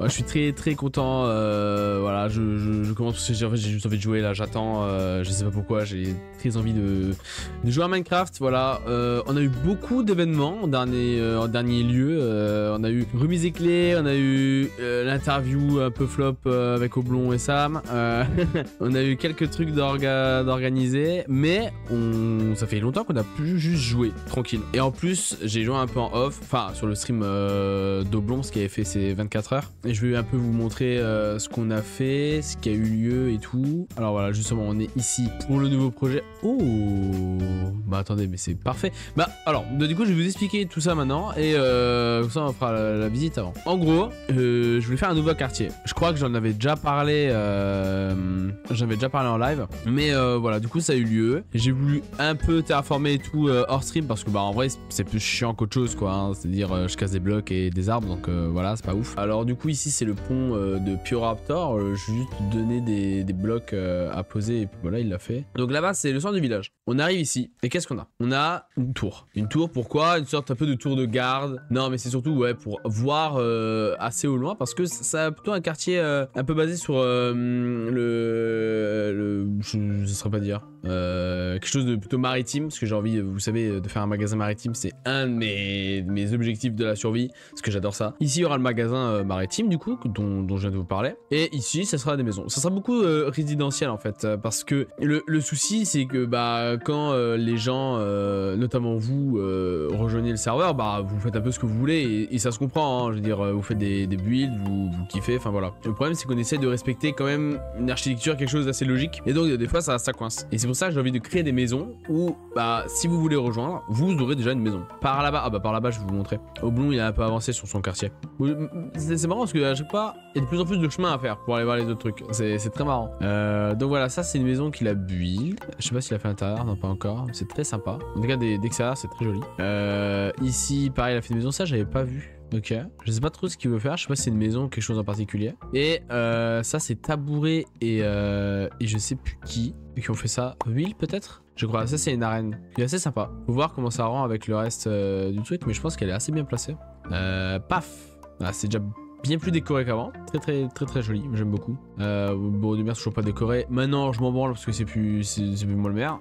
je suis très content. Voilà, je commence parce que j'ai juste envie de jouer là. J'attends. Je sais pas pourquoi. J'ai très envie de jouer à Minecraft. Voilà. On a eu beaucoup d'événements en dernier lieu. On a eu remise et clés. On a eu l'interview un peu flop avec Oblong et Sam. On a eu quelques trucs d'organiser, mais ça fait longtemps qu'on a pu juste jouer tranquille. Et en plus, j'ai joué un peu en off, enfin sur le stream d'Oblong, ce qui avait fait ces 24 heures. Et je vais un peu vous montrer ce qu'on a fait, ce qui a eu lieu et tout. Alors voilà, justement, on est ici pour le nouveau projet. Oh, bah attendez, mais c'est parfait. Bah alors, du coup, je vais vous expliquer tout ça maintenant et comme ça, on fera la visite avant. En gros, je voulais faire un nouveau quartier. Je crois que j'en avais déjà parlé en live, mais voilà, du coup, ça a eu lieu. J'ai voulu un peu terraformer et tout hors stream parce que bah en vrai, c'est plus chiant qu'autre chose, quoi. Hein. C'est-à-dire, je casse des blocs et des arbres, donc voilà, c'est pas ouf. Alors du coup, ici, c'est le pont de Pyoraptor. Je vais juste donner des blocs à poser et puis voilà, il l'a fait. Donc là-bas, c'est le centre du village. On arrive ici et qu'est-ce qu'on a? On a une tour. Une tour, pourquoi? Une sorte un peu de tour de garde. Non, mais c'est surtout ouais pour voir assez au loin parce que ça a plutôt un quartier un peu basé sur je saurais pas dire. Quelque chose de plutôt maritime parce que j'ai envie, vous savez, de faire un magasin maritime, c'est un de mes objectifs de la survie parce que j'adore ça. Ici il y aura le magasin maritime du coup dont je viens de vous parler et ici ça sera des maisons. Ça sera beaucoup résidentiel en fait parce que le souci c'est que bah quand les gens notamment vous rejoignez le serveur, bah vous faites un peu ce que vous voulez et ça se comprend, hein. Je veux dire vous faites des builds, vous kiffez, enfin voilà. Le problème c'est qu'on essaie de respecter quand même une architecture, quelque chose d'assez logique et donc des fois ça coince et c'est pour ça que j'ai envie de créer des maisons où bah si vous voulez rejoindre vous aurez déjà une maison. Par là-bas, ah bah par là-bas je vais vous montrer. Oblong il a un peu avancé sur son quartier. C'est marrant parce que à chaque fois il y a de plus en plus de chemin à faire pour aller voir les autres trucs. C'est très marrant. Donc voilà, ça c'est une maison qu'il a build. Je sais pas s'il a fait l'intérieur, non pas encore. C'est très sympa. En tout cas d'extérieur c'est très joli. Ici pareil il a fait une maison, ça j'avais pas vu. Ok, je sais pas trop ce qu'il veut faire, je sais pas si c'est une maison ou quelque chose en particulier. Et ça c'est Tabouret et je sais plus qui ont fait ça. Will peut-être? Je crois, ça c'est une arène qui est assez sympa. Faut voir comment ça rend avec le reste du truc, mais je pense qu'elle est assez bien placée. Paf, ah, c'est déjà bien plus décoré qu'avant, très joli, j'aime beaucoup. Bon, de merde toujours pas décoré. Maintenant je m'en branle parce que c'est plus moi le maire.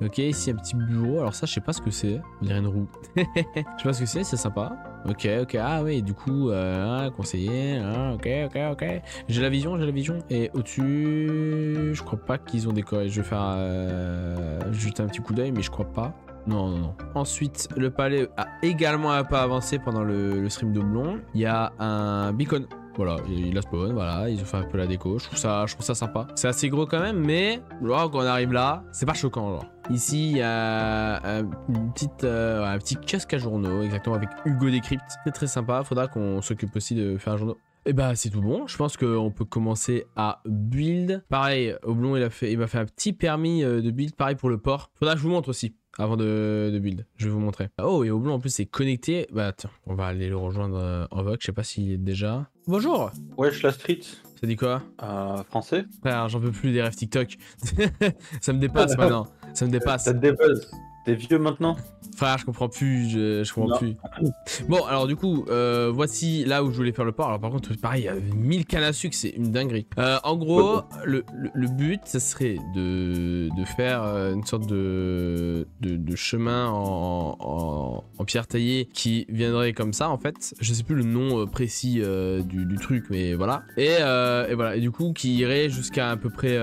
Ok, ici un petit bureau, alors ça je sais pas ce que c'est, on dirait une roue. Je sais pas ce que c'est sympa. Ok, ah oui, du coup, conseiller, ok. J'ai la vision, et au-dessus, je crois pas qu'ils ont décoré. Je vais faire juste un petit coup d'œil, mais je crois pas. Non. Ensuite, le palais a également un peu avancé pendant le stream d'Oblong. Il y a un beacon. Voilà, il a spawn, voilà, ils ont fait un peu la déco. Je trouve ça sympa. C'est assez gros quand même, mais genre, quand on arrive là, c'est pas choquant, genre. Ici, il y a un petit kiosque à journaux, exactement, avec Hugo Décrypte. C'est très sympa, faudra qu'on s'occupe aussi de faire un journal. Et bah c'est tout bon, je pense qu'on peut commencer à build. Pareil, Oblong il m'a fait un petit permis de build, pareil pour le port. Faudra que je vous montre aussi. Avant de build, je vais vous montrer. Oh, et Oblong en plus c'est connecté. Bah tiens, on va aller le rejoindre en voc. Je sais pas s'il est déjà. Bonjour. Wesh la street. Ça dit quoi? Français. Frère, j'en peux plus des rêves TikTok. Ça me dépasse maintenant. Ça me dépasse. Ça te dépasse. T'es vieux maintenant? Frère, je comprends plus, je comprends plus. Bon, alors du coup, voici là où je voulais faire le port. Alors par contre, pareil, il y a 1000 cannes à sucre, c'est une dinguerie. En gros, le but, ça serait de faire une sorte de chemin en pierre taillée qui viendrait comme ça, en fait. Je sais plus le nom précis du truc, mais voilà. Et voilà, et du coup, qui irait jusqu'à à peu près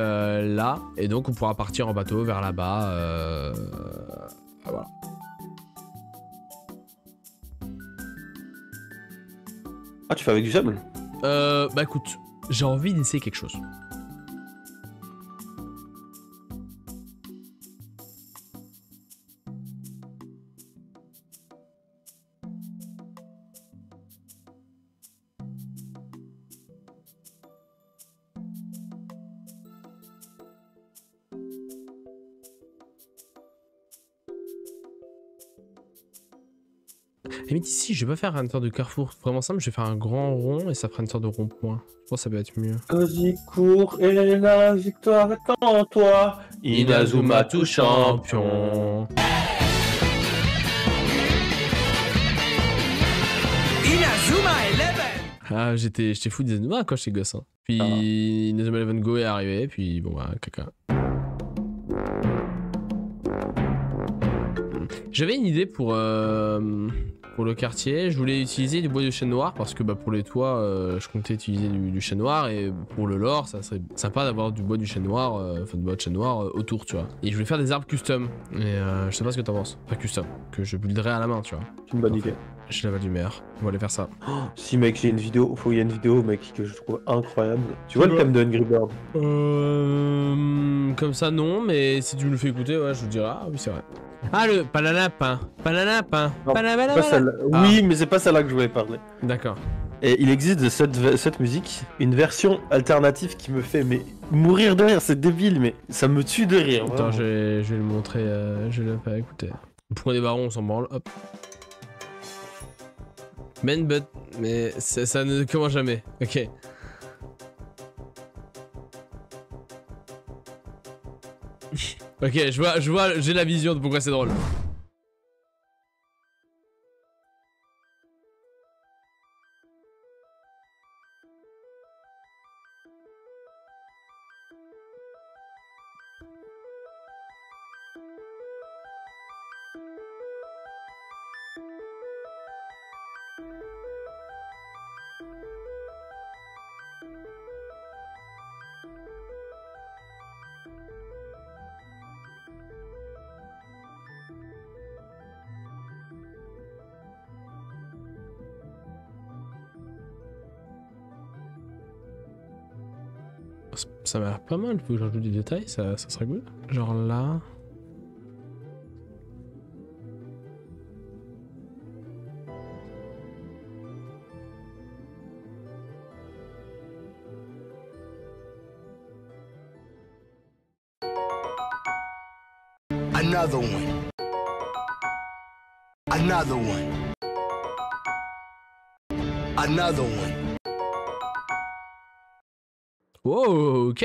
là. Et donc, on pourra partir en bateau vers là-bas. Voilà. Ah, tu fais avec du sable? Bah écoute, j'ai envie d'essayer quelque chose. Limite ici, je vais pas faire une sorte de carrefour vraiment simple, je vais faire un grand rond et ça fera une sorte de rond-point. Je pense que ça peut être mieux. Vas-y, cours et la victoire est en toi. Inazuma tout champion. Inazuma 11. Ah, j'étais fou des années quand j'étais gosse. Hein. Puis Inazuma Eleven Go est arrivé, puis bon, bah, caca. J'avais une idée pour le quartier. Je voulais utiliser du bois de chêne noir parce que bah, pour les toits, je comptais utiliser du chêne noir et pour le lore, ça serait sympa d'avoir du bois du chêne noir, enfin du bois de chêne noir autour, tu vois. Et je voulais faire des arbres custom. Et je sais pas ce que t'en penses. Pas custom, que je builderais à la main, tu vois. C'est une bonne idée. Je l'avais du meilleur. On va aller faire ça. Si mec, j'ai une vidéo, il y a une vidéo mec que je trouve incroyable. Tu vois le thème de Angry Bird? Comme ça non, mais si tu me le fais écouter, ouais, je te dirai. Ah oui, c'est vrai. Ah le palanapin, palanapin, palanapin. Oui, mais c'est pas celle-là que je voulais parler. D'accord. Et il existe de cette musique une version alternative qui me fait mais mourir de rire, c'est débile, mais ça me tue de rire. Attends, vraiment. je vais le montrer, je vais le faire écouter. Pour des barons, on s'en branle, hop. Man but, mais ça ne commence jamais, ok. Ok, je vois, j'ai la vision de pourquoi c'est drôle. Ça m'a l'air pas mal, faut que j'ajoute des détails, ça serait cool. Genre là... Another one. Another one. Another one. Wow, ok.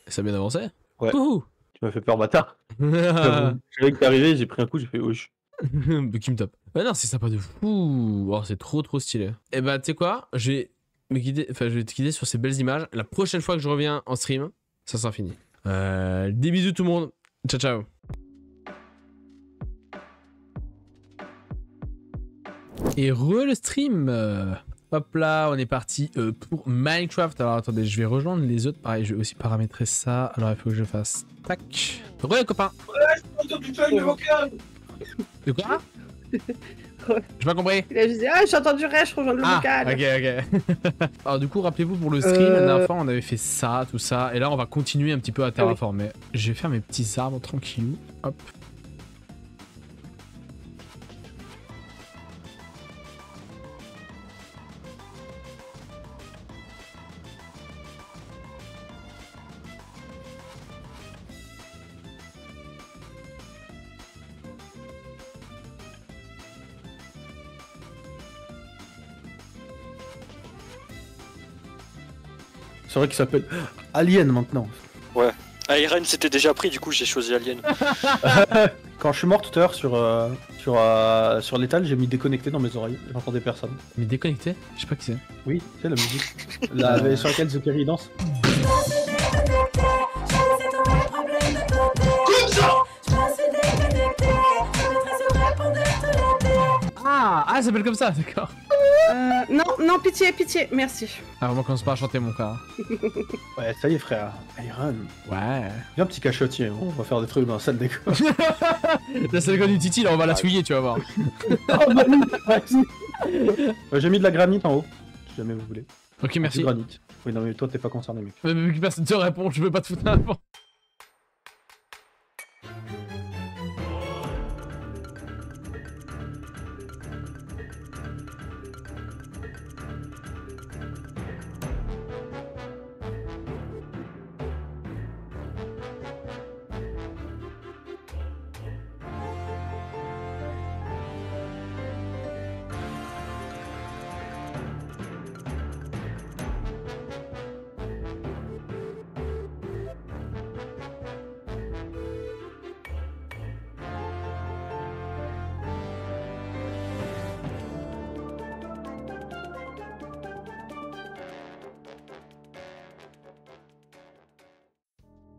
Ça a bien avancé. Ouais. Ouh. Tu m'as fait peur, bâtard. Je savais que t'es arrivé, j'ai pris un coup, j'ai fait wesh. Qui me tape. Ouais, non, c'est sympa de fou. Oh, c'est trop stylé. Et bah, tu sais quoi, je vais te guider sur ces belles images. La prochaine fois que je reviens en stream, ça sera fini. Des bisous tout le monde. Ciao, ciao. Et le stream. Hop là, on est parti pour Minecraft. Alors attendez, je vais rejoindre les autres. Pareil, je vais aussi paramétrer ça. Alors il faut que je fasse tac. Les copains. De quoi? J'ai pas compris. Il a juste dit, ah, j'ai entendu rien, je rejoins le vocal. Ok. Alors du coup, rappelez-vous pour le stream, la dernière fois, on avait fait ça, tout ça. Et là, on va continuer un petit peu à terraformer. Je vais faire mes petits arbres tranquillou. Hop. C'est vrai qu'il s'appelle Alien maintenant. Ouais. Iron c'était déjà pris, du coup j'ai choisi Alien. Quand je suis mort tout à l'heure sur l'étal, j'ai mis déconnecté dans mes oreilles, j'entendais personne. Mais déconnecté? Je sais pas qui c'est. Oui, c'est la musique. La sur laquelle Zuccheri danse. Ah, ça s'appelle comme ça, d'accord. Non, pitié, merci. Ah, vraiment, commence pas à chanter, mon frère. Ouais, ça y est frère, Iron. Ouais. Viens petit cachotier, on va faire des trucs dans la salle d'école. La salle d'école du Titi, là, on va la souiller, tu vas voir. J'ai mis de la granite en haut, si jamais vous voulez. Ok, merci. Du granit. Oui, non mais toi t'es pas concerné mec. Mais vu que personne te répond, je veux pas te foutre un avant.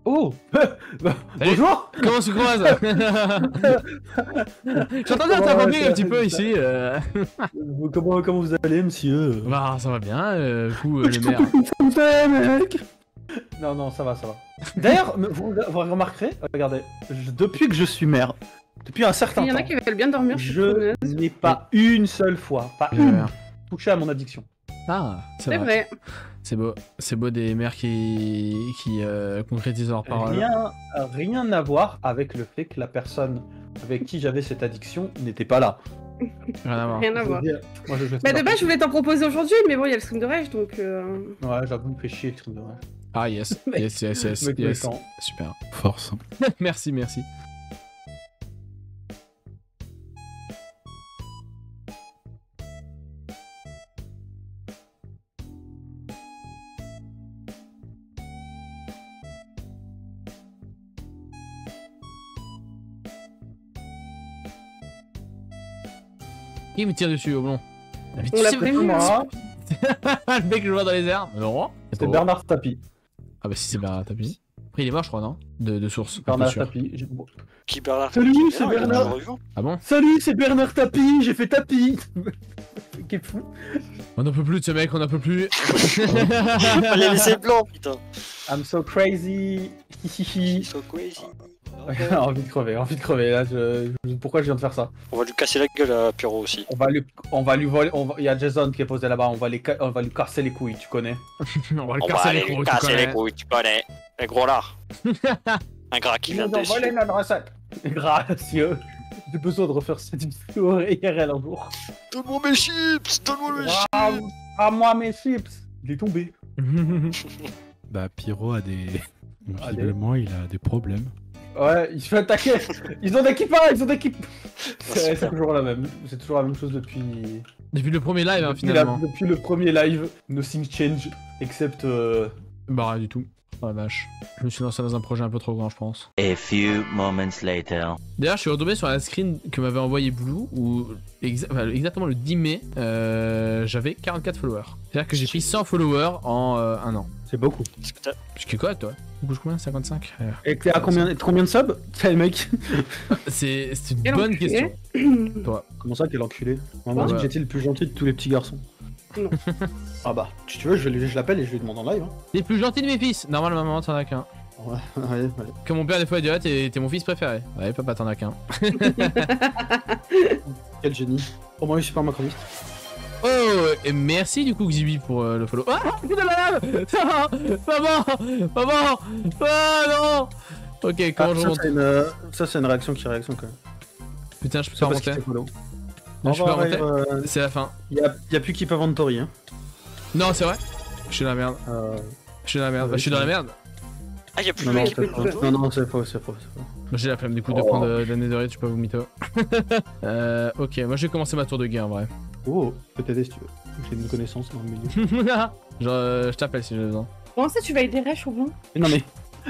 Oh Salut. Bonjour. Comment on se croise? J'entendais un tampon un petit peu ici. Comment vous allez, monsieur? Bah, ça va bien, le maire. Mec. Non, ça va. D'ailleurs, vous remarquerez, regardez, depuis que je suis maire, depuis un certain Il y en a temps, qui veulent bien dormir. je n'ai pas une seule fois, pas une, touché à mon addiction. Ah, C'est vrai. C'est beau des mères qui concrétisent leurs paroles. Rien à voir avec le fait que la personne avec qui j'avais cette addiction n'était pas là. Rien à voir. Rien à voir. Moi, Bah de base, je voulais t'en proposer aujourd'hui, mais bon, il y a le stream de Rage, donc... Ouais, j'avoue, il me fait chier le truc de rage. Ah yes, yes. Mec méchant. Super. Force. Merci. Qui me tire dessus au blond? On l'a prévenu. Moi, Le mec que je vois dans les airs. Non. c'était Bernard Tapie. Ah bah si c'est Bernard Tapie. Après il est mort je crois non? De source. pas Bernard sûr. Tapie. Qui Bernard? Salut, c'est Ah, il est Bernard. toujours vivant. Ah bon? Salut, c'est Bernard Tapie, j'ai fait Tapie. Qu'est fou. On n'en peut plus de ce mec, on n'en peut plus. Fallait laisser blanc, putain. I'm so crazy. So crazy. envie de crever. Là, pourquoi je viens de faire ça? On va lui casser la gueule à Pyro aussi. On va lui voler. Il y a Jason qui est posé là-bas. On va lui casser les couilles, tu connais. On va le On va casser aller les lui couilles, tu casser les connais. couilles, tu connais. Les gros lard. Un gras qui Ils vient nous ont de volé notre recette. Gracieux. J'ai besoin de refaire cette vidéo IRL un jour. Donne-moi mes chips. Donne-moi mes chips. Ah, moi mes chips. Il est tombé. Bah, Pyro a des. Visiblement, il a des problèmes. Ouais, il se fait attaquer. Ils ont d'équipe. C'est toujours la même. C'est toujours la même chose depuis. Depuis le premier live hein, finalement. Depuis le premier live, nothing change except. Bah rien du tout. Oh la vache. Je me suis lancé dans un projet un peu trop grand je pense. A few moments later. D'ailleurs je suis retombé sur la screen que m'avait envoyé Blue où exactement le 10 mai j'avais 44 followers. C'est-à-dire que j'ai pris 100 followers en un an. C'est beaucoup. Est-ce que t'as- Ce qui est quoi toi? Tu bouges combien? 55? Et t'es à combien de subs? T'es le mec. C'est une Quel bonne enculé. question. Toi. Comment ça, quel enculé? On m'a Ouais. dit que j'étais le plus gentil de tous les petits garçons. Non. Ah bah, si tu veux, je l'appelle et je lui demande en live. Hein. T'es le plus gentil de mes fils. Normalement t'en as qu'un. Ouais, ouais. Comme mon père des fois il dirait t'es mon fils préféré. Ouais papa t'en as qu'un. Quel génie. Au moins, je suis pas macroniste. Oh et merci du coup Xibi pour le follow. Ah putain la lave. Maman. Ah non. Ok comment je remonte? Ça, c'est une réaction qui réaction quand même. Putain je peux C'est pas parce qu'il remonter. t'est follow. Non, je peux pas remonter. remonter. C'est la fin. Y a plus Keep Inventory. Hein. Non c'est vrai. Je suis dans la merde. Je suis dans la merde. Je suis dans la merde. Ah, y'a plus Non, de non, mec. c'est faux. Non, c'est faux. J'ai la flemme du coup de prendre de la netherite, je suis pas vous mytho. Ok, moi je vais commencer ma tour de guerre en vrai. Oh, peut t'aider si tu veux. J'ai une connaissance dans le milieu. Genre, je t'appelle si j'ai besoin. Comment ça, tu vas aider Rage au blanc? Mais non, mais.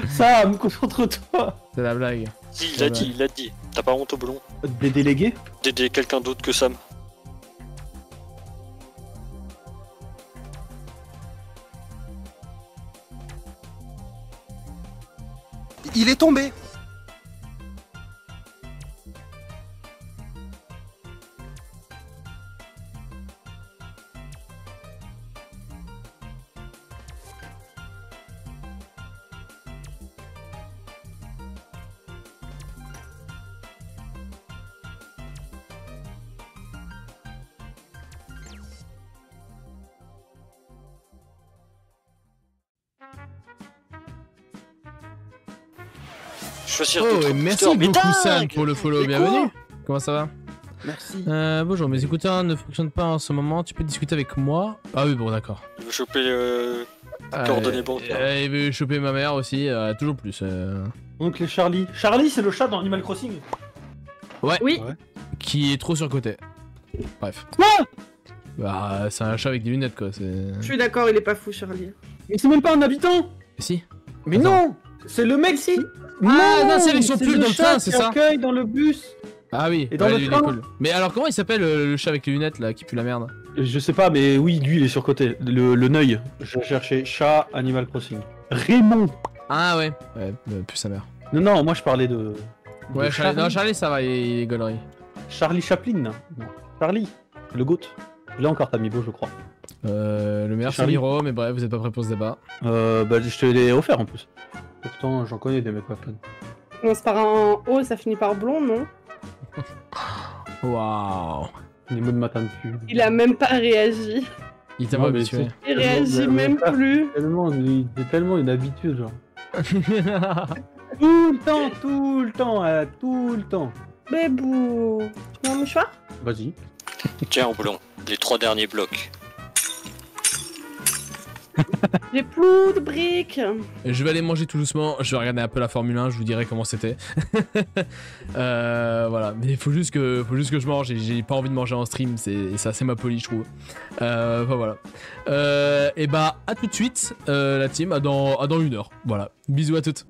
Sam, concentre-toi. C'est la blague. Si, il l'a dit. T'as pas honte au blond Des délégués? d'aider quelqu'un d'autre que Sam. Il est tombé. Choisir Oh, d'autres et merci boosters, mais beaucoup dingue. Sam pour le follow, Mais quoi bienvenue. Comment ça va? Merci. Bonjour, mes écouteurs ne fonctionnent pas en ce moment, tu peux discuter avec moi? Ah oui, bon d'accord. Il veut choper coordonnées bancaires. Il veut choper ma mère aussi, toujours plus. Donc, les Charlie. Charlie, c'est le chat dans Animal Crossing. Ouais. Oui. Qui est trop surcoté. Bref. Ah Bah, c'est un chat avec des lunettes quoi, c'est... Je suis d'accord, il est pas fou, Charlie. Mais c'est même pas un habitant. Si. Mais Attends. non. C'est le mec Si. qui. non, c'est l'élection pub le dans le chat train, c'est qui ça. accueille dans le bus. Ah oui, Et dans ouais, le lui, il train est cool. Mais alors comment il s'appelle le chat avec les lunettes là qui pue la merde? Je sais pas, mais oui, lui, il est surcoté. Le Neuil. Je cherchais chat Animal Crossing. Raymond. Ah ouais, ouais, plus sa mère. Non, moi je parlais de. Ouais, de Charlie, non, Charlie, ça va, il est gaulerie. Charlie Chaplin. Non. Charlie, le GOAT. Je l'ai encore, Tamibo, je crois. Le meilleur c'est Charlie. Miro, mais bref, vous êtes pas prêts pour ce débat. Bah, je te l'ai offert en plus. Pourtant, j'en connais des mecs weapons. Commence par un O, ça finit par blond, non? Waouh. Les mots de matin de pu. Il a même pas réagi. Il t'a Ouais, pas mais habitué. Il réagit même plus. C'est tellement une habitude, genre. Tout le temps. Bébou. Tu veux un mouchoir? Vas-y. Tiens, Boulon, les 3 derniers blocs. J'ai plus de briques. Je vais aller manger tout doucement, je vais regarder un peu la Formule 1, je vous dirai comment c'était. Voilà, mais il faut juste que je mange et j'ai pas envie de manger en stream, c'est assez ma police, je trouve. Enfin voilà. Et bah à tout de suite, la team, à dans 1 heure. Voilà, bisous à toutes.